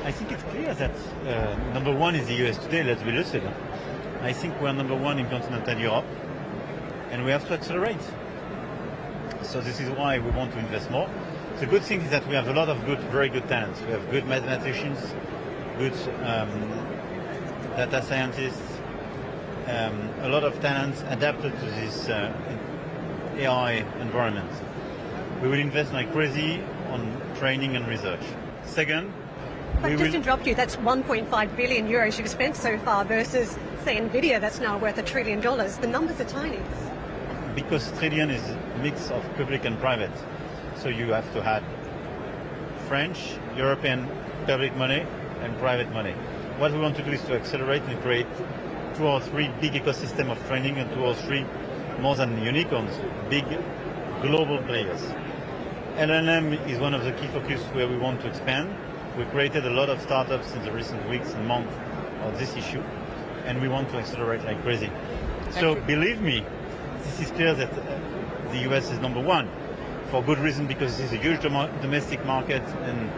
I think it's clear that number one is the US today, let's be lucid. I think we're number one in continental Europe, and we have to accelerate. So this is why we want to invest more. The good thing is that we have a lot of very good talents. We have good mathematicians, good data scientists, a lot of talents adapted to this AI environment. We will invest like crazy on training and research. Second, just interrupt you, that's 1.5 billion euros you've spent so far versus, say, Nvidia, that's now worth $1 trillion. The numbers are tiny. Because trillion is a mix of public and private. So you have to have French, European public money and private money. What we want to do is to accelerate and create 2 or 3 big ecosystem of training and 2 or 3 more than unicorns, big global players. LLM is one of the key focus where we want to expand. We created a lot of startups in the recent weeks and months on this issue, and we want to accelerate like crazy. So believe me, this is clear that the US is number one for good reason, because this is a huge domestic market and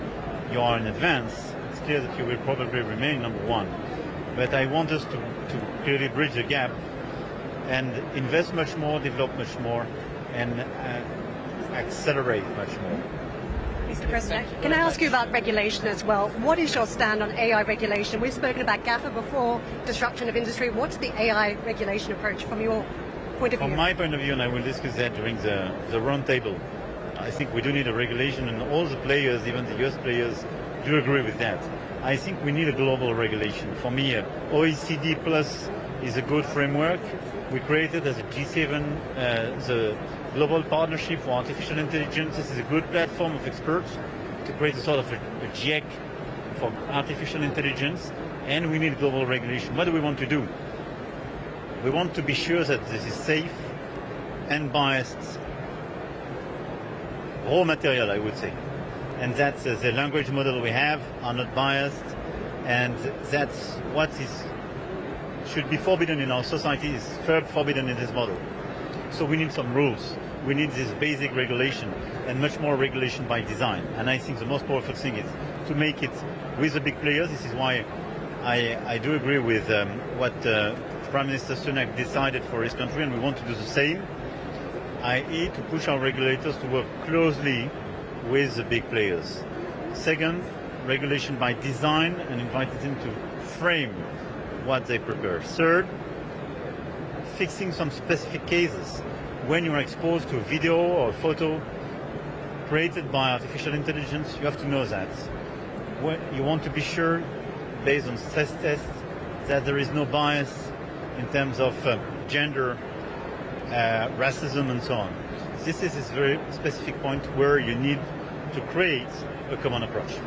you are in advance. It's clear that you will probably remain number one. But I want us to clearly bridge the gap and invest much more, develop much more, and accelerate much more. Mr. President, can I ask you about regulation as well? What is your stand on AI regulation? We've spoken about GAFA before, disruption of industry. What's the AI regulation approach from your point of view? From my point of view, and I will discuss that during the round table, I think we do need a regulation, and all the players, even the US players, do agree with that. I think we need a global regulation. For me, OECD Plus is a good framework. We created as a G7 the Global Partnership for Artificial Intelligence. This is a good platform of experts to create a sort of a GIEC for artificial intelligence, and we need global regulation. What do we want to do? We want to be sure that this is safe and biased raw material, I would say, and that the language model we have are not biased, and that's what should be forbidden in our society is forbidden in this model. So we need some rules. We need this basic regulation and much more regulation by design. And I think the most powerful thing is to make it with the big players. This is why I do agree with what Prime Minister Sunak decided for his country, and we want to do the same, i.e. to push our regulators to work closely with the big players. Second, regulation by design and invite them to frame what they prepare. Third, fixing some specific cases. When you're exposed to a video or photo created by artificial intelligence, you have to know that. You want to be sure, based on stress tests, that there is no bias in terms of gender, racism, and so on. This is a very specific point where you need to create a common approach.